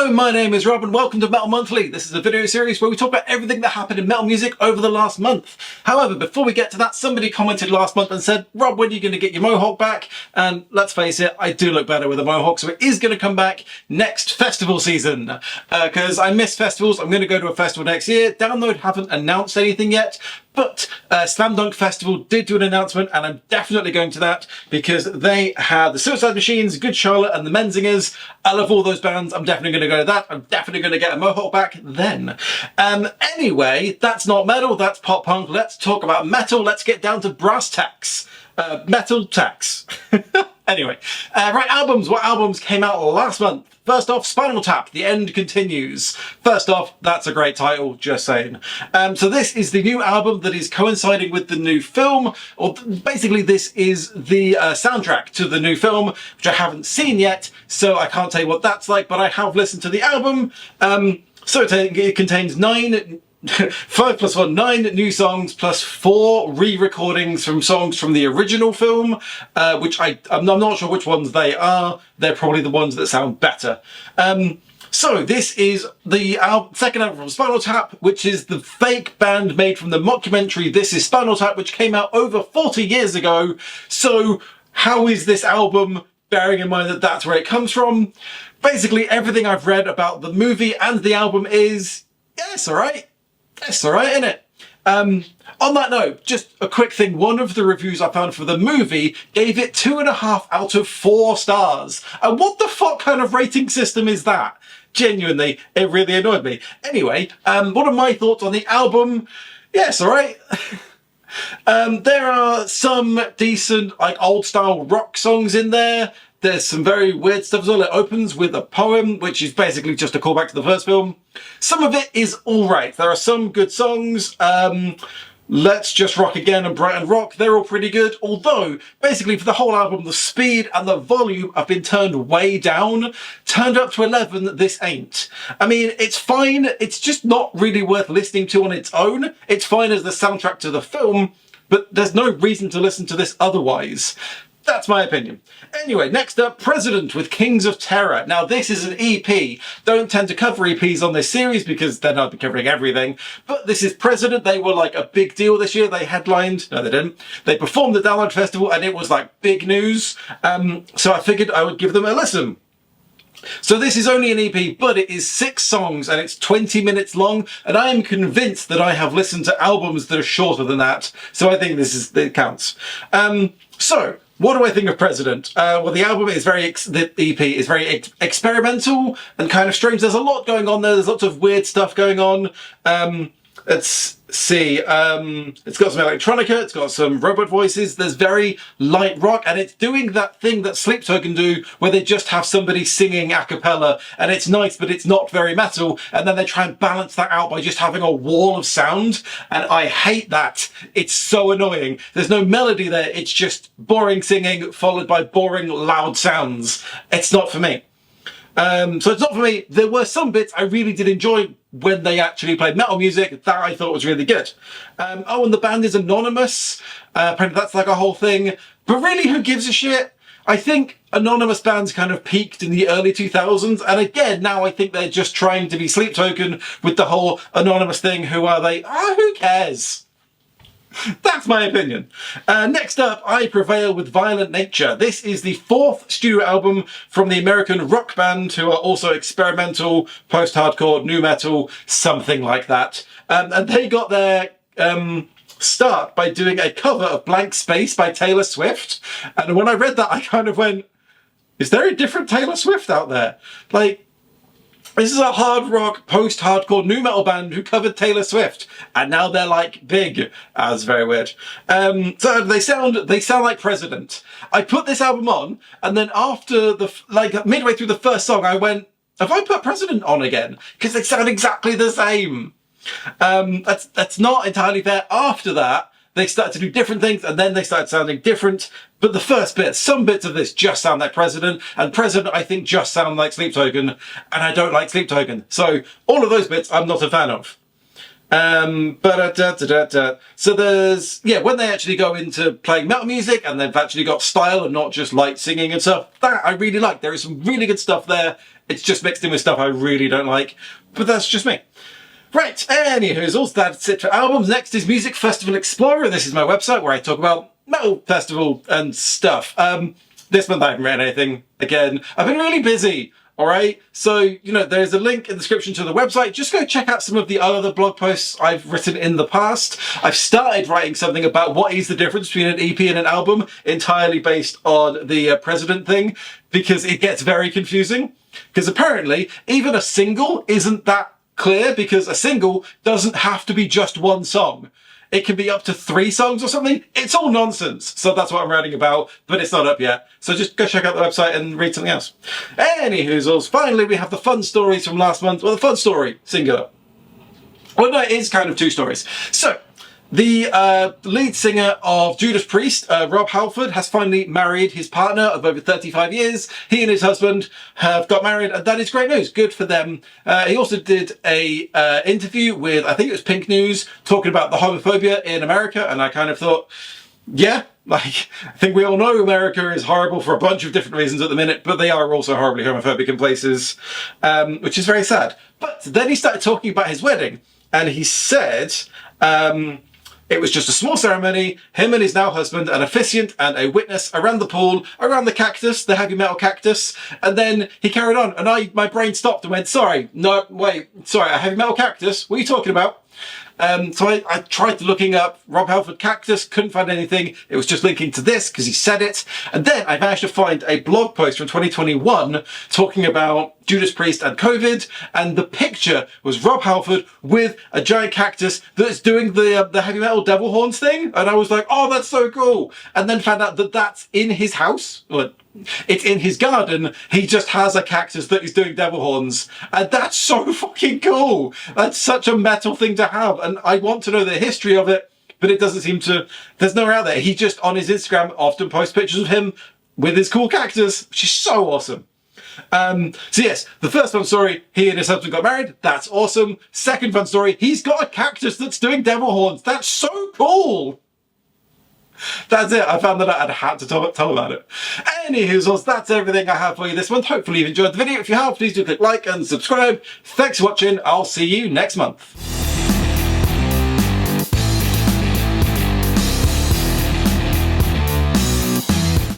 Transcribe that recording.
Hello, my name is Rob and welcome to Metal Monthly. This is a video series where we talk about everything that happened in metal music over the last month. However, before we get to that, somebody commented last month and said, Rob, when are you going to get your mohawk back? And let's face it, I do look better with a mohawk, so it is going to come back next festival season. Because I miss festivals. I'm going to go to a festival next year. Download haven't announced anything yet, but Slam Dunk Festival did do an announcement, and I'm definitely going to that because they had the Suicide Machines, Good Charlotte, and the Menzingers. I love all those bands. I'm definitely going to go to that. I'm definitely going to get a mohawk back then. Anyway, that's not metal, that's pop punk. Let's talk about metal. Let's get down to brass tacks. Metal tacks. Anyway, right, albums. What albums came out last month? First off, Spinal Tap, The End Continues. First off, that's a great title, just saying. So this is the new album that is coinciding with the new film, or basically this is the soundtrack to the new film, which I haven't seen yet, so I can't tell you what that's like, but I have listened to the album. So it contains 5 plus 1, 9 new songs plus 4 re-recordings from songs from the original film, which I'm not sure which ones they are. They're probably the ones that sound better. So this is the second album from Spinal Tap, which is the fake band made from the mockumentary This Is Spinal Tap, which came out over 40 years ago. So how is this album, bearing in mind that that's where it comes from? Basically everything I've read about the movie and the album is, yeah, it's alright. It's alright, isn't it? On that note, just a quick thing. One of the reviews I found for the movie gave it 2.5 out of 4 stars. And what the fuck kind of rating system is that? Genuinely, it really annoyed me. Anyway, what are my thoughts on the album? Yes, alright. There are some decent, like, old-style rock songs in there. There's some very weird stuff as well. It opens with a poem, which is basically just a callback to the first film. Some of it is alright. There are some good songs. Let's Just Rock Again and Brighton Rock, they're all pretty good. Although, basically for the whole album, the speed and the volume have been turned way down. Turned up to 11, this ain't. I mean, it's fine. It's just not really worth listening to on its own. It's fine as the soundtrack to the film, but there's no reason to listen to this otherwise. That's my opinion. Anyway, next up, President with Kings of Terror. Now, this is an EP. Don't tend to cover EPs on this series because then I'll be covering everything. But this is President. They were like a big deal this year. They headlined. No, they didn't. They performed the Download Festival and it was like big news. So I figured I would give them a listen. So this is only an EP, but it is 6 songs and it's 20 minutes long. And I am convinced that I have listened to albums that are shorter than that. So I think it counts. So what do I think of President? Well, the album is the EP is very experimental and kind of strange. There's a lot going on there. There's lots of weird stuff going on. Let's see. It's got some electronica. It's got some robot voices. There's very light rock, and it's doing that thing that Sleep Token do, where they just have somebody singing a cappella, and it's nice, but it's not very metal. And then they try and balance that out by just having a wall of sound, and I hate that. It's so annoying. There's no melody there. It's just boring singing followed by boring loud sounds. It's not for me. So it's not for me. There were some bits I really did enjoy when they actually played metal music that I thought was really good. Oh, and the band is anonymous. Apparently that's like a whole thing. But really, who gives a shit? I think anonymous bands kind of peaked in the early 2000s. And again, now I think they're just trying to be Sleep Token with the whole anonymous thing. Who are they? Who cares? That's my opinion. Next up, I Prevail with Violent Nature. This is the 4th studio album from the American rock band who are also experimental, post-hardcore, nu metal, something like that. And they got their start by doing a cover of Blank Space by Taylor Swift. And when I read that, I kind of went, is there a different Taylor Swift out there? Like, this is a hard rock, post-hardcore nu metal band who covered Taylor Swift, and now they're like big. That's very weird. So they sound like President. I put this album on, and then after midway through the first song, I went, have I put President on again? Because they sound exactly the same. That's not entirely fair. After that, they started to do different things, and then they started sounding different. But the first bit, some bits of this just sound like President, and President, I think, just sound like Sleep Token, and I don't like Sleep Token. So all of those bits I'm not a fan of. So there's, when they actually go into playing metal music and they've actually got style and not just light singing and stuff, that I really like. There is some really good stuff there. It's just mixed in with stuff I really don't like, but that's just me. Right, anywho, that's it for albums. Next is Music Festival Explorer. This is my website where I talk about metal festival and stuff. This month I haven't read anything. Again, I've been really busy. All right. So, you know, there's a link in the description to the website. Just go check out some of the other blog posts I've written in the past. I've started writing something about what is the difference between an EP and an album, entirely based on the President thing, because it gets very confusing. Because apparently even a single isn't that clear, because a single doesn't have to be just one song. It can be up to 3 songs or something. It's all nonsense. So that's what I'm writing about, but it's not up yet. So just go check out the website and read something else. Anywhoozles, finally we have the fun stories from last month. Well, the fun story, singular. Well, no, it is kind of 2 stories. So, the lead singer of Judas Priest, Rob Halford, has finally married his partner of over 35 years. He and his husband have got married, and that is great news. Good for them. He also did a interview with, I think it was Pink News, talking about the homophobia in America, and I kind of thought, yeah, like, I think we all know America is horrible for a bunch of different reasons at the minute, but they are also horribly homophobic in places, which is very sad. But then he started talking about his wedding, and he said, it was just a small ceremony, him and his now husband, an officiant and a witness around the pool, around the cactus, the heavy metal cactus, and then he carried on, and my brain stopped and went, sorry, no, wait, sorry, a heavy metal cactus? What are you talking about? So I tried looking up Rob Halford cactus, couldn't find anything. It was just linking to this because he said it. And then I managed to find a blog post from 2021 talking about Judas Priest and COVID. And the picture was Rob Halford with a giant cactus that's doing the heavy metal devil horns thing. And I was like, oh, that's so cool. And then found out that that's in his house. Well, it's in his garden. He just has a cactus that is doing devil horns. And that's so fucking cool. That's such a metal thing to have. And I want to know the history of it, but it doesn't seem to, there's nowhere out there. He just, on his Instagram, often posts pictures of him with his cool cactus, which is so awesome. So yes, the first fun story, he and his husband got married. That's awesome. Second fun story, he's got a cactus that's doing devil horns. That's so cool. That's it. I found that out and I had to tell about it. Anywho, that's everything I have for you this month. Hopefully you've enjoyed the video. If you have, please do click like and subscribe. Thanks for watching. I'll see you next month.